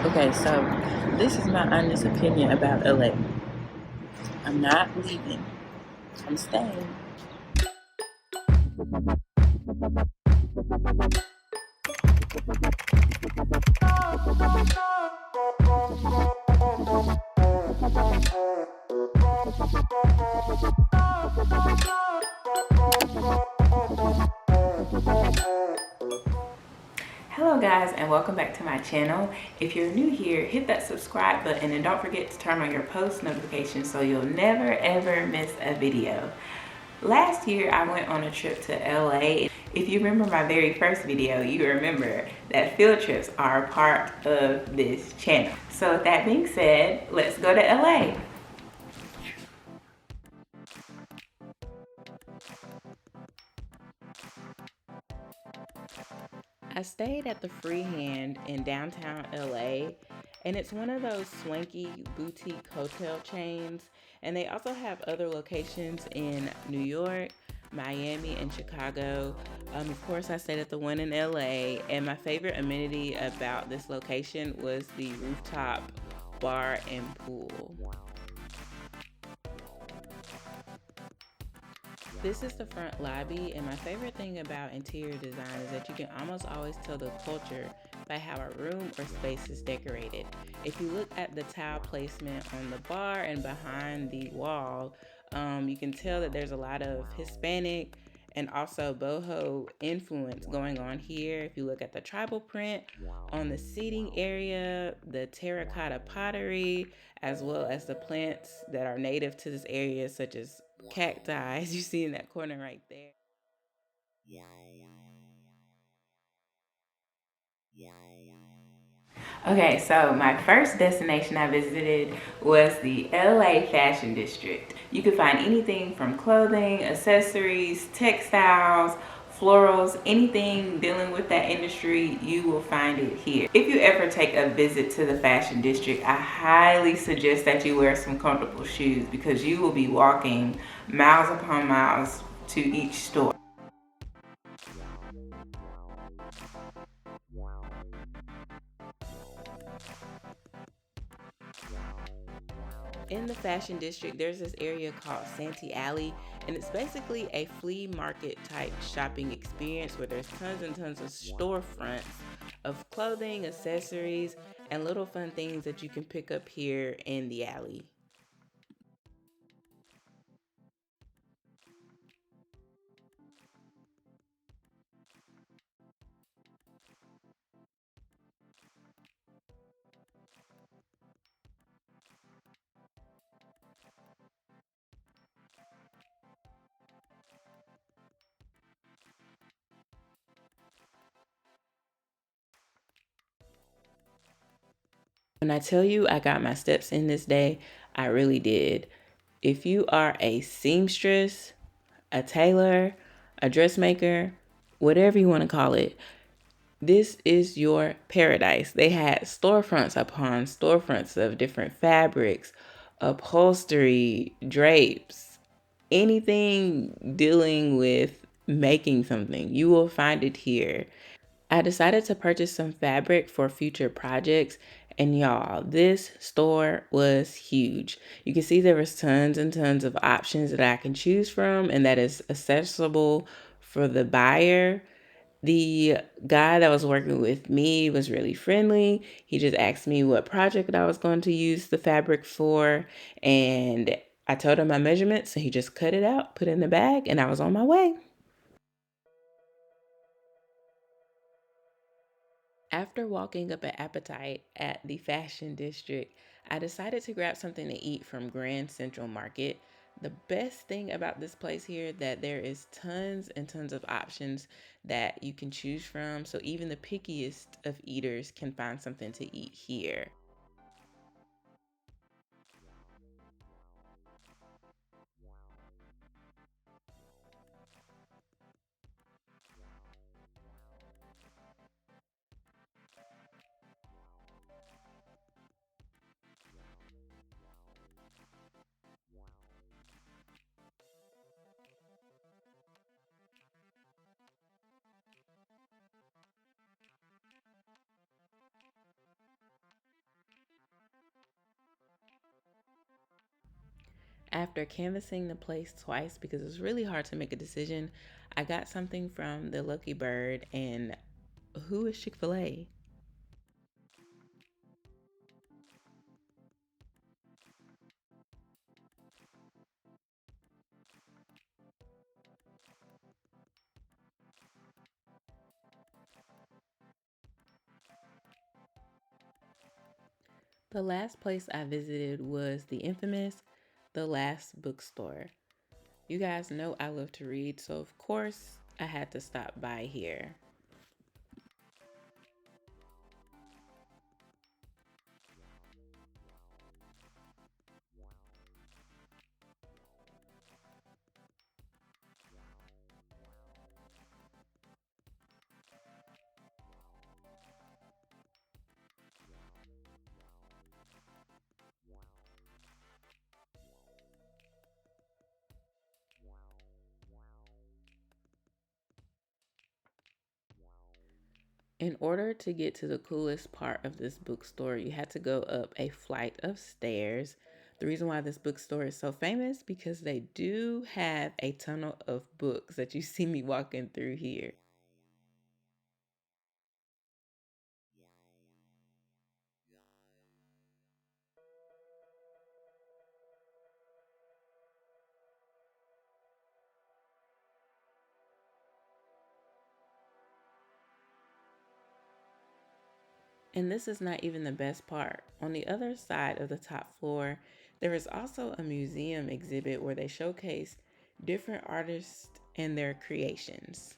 Okay, so this is my honest opinion about LA. I'm not leaving. I'm staying. Hello guys, and welcome back to my channel. If you're new here, hit that subscribe button and don't forget to turn on your post notifications so you'll never ever miss a video. Last year I went on a trip to LA. If you remember my very first video, you remember that field trips are a part of this channel. So with that being said, let's go to LA. I stayed at the Freehand in downtown LA, and it's one of those swanky boutique hotel chains. And they also have other locations in New York, Miami, and Chicago. Of course, I stayed at the one in LA, and my favorite amenity about this location was the rooftop bar and pool. This is the front lobby, and my favorite thing about interior design is that you can almost always tell the culture by how a room or space is decorated. If you look at the tile placement on the bar and behind the wall, you can tell that there's a lot of Hispanic and also boho influence going on here. If you look at the tribal print on the seating area, the terracotta pottery, as well as the plants that are native to this area, such as cacti, as you see in that corner right there. Okay, so my first destination I visited was the LA Fashion District. You can find anything from clothing, accessories, textiles, florals, anything dealing with that industry, you will find it here. If you ever take a visit to the Fashion District, I highly suggest that you wear some comfortable shoes because you will be walking miles upon miles to each store. In the fashion district, there's this area called Santee Alley, and it's basically a flea market type shopping experience where there's tons and tons of storefronts of clothing, accessories, and little fun things that you can pick up here in the alley. When I tell you I got my steps in this day, I really did. If you are a seamstress, a tailor, a dressmaker, whatever you want to call it, this is your paradise. They had storefronts upon storefronts of different fabrics, upholstery, drapes, anything dealing with making something. You will find it here. I decided to purchase some fabric for future projects, and y'all, this store was huge. You can see there was tons and tons of options that I can choose from and that is accessible for the buyer. The guy that was working with me was really friendly. He just asked me what project I was going to use the fabric for, and I told him my measurements, so he just cut it out, put it in the bag, and I was on my way. After walking up an appetite at the fashion district, I decided to grab something to eat from Grand Central Market. The best thing about this place here that there is tons and tons of options that you can choose from, so even the pickiest of eaters can find something to eat here. After canvassing the place twice because it was really hard to make a decision, I got something from the Lucky Bird. And who is Chick-fil-A? The last place I visited was the infamous The Last Bookstore. You guys know I love to read, so of course I had to stop by here. In order to get to the coolest part of this bookstore, you had to go up a flight of stairs. The reason why this bookstore is so famous because they do have a tunnel of books that you see me walking through here. And this is not even the best part. On the other side of the top floor, there is also a museum exhibit where they showcase different artists and their creations.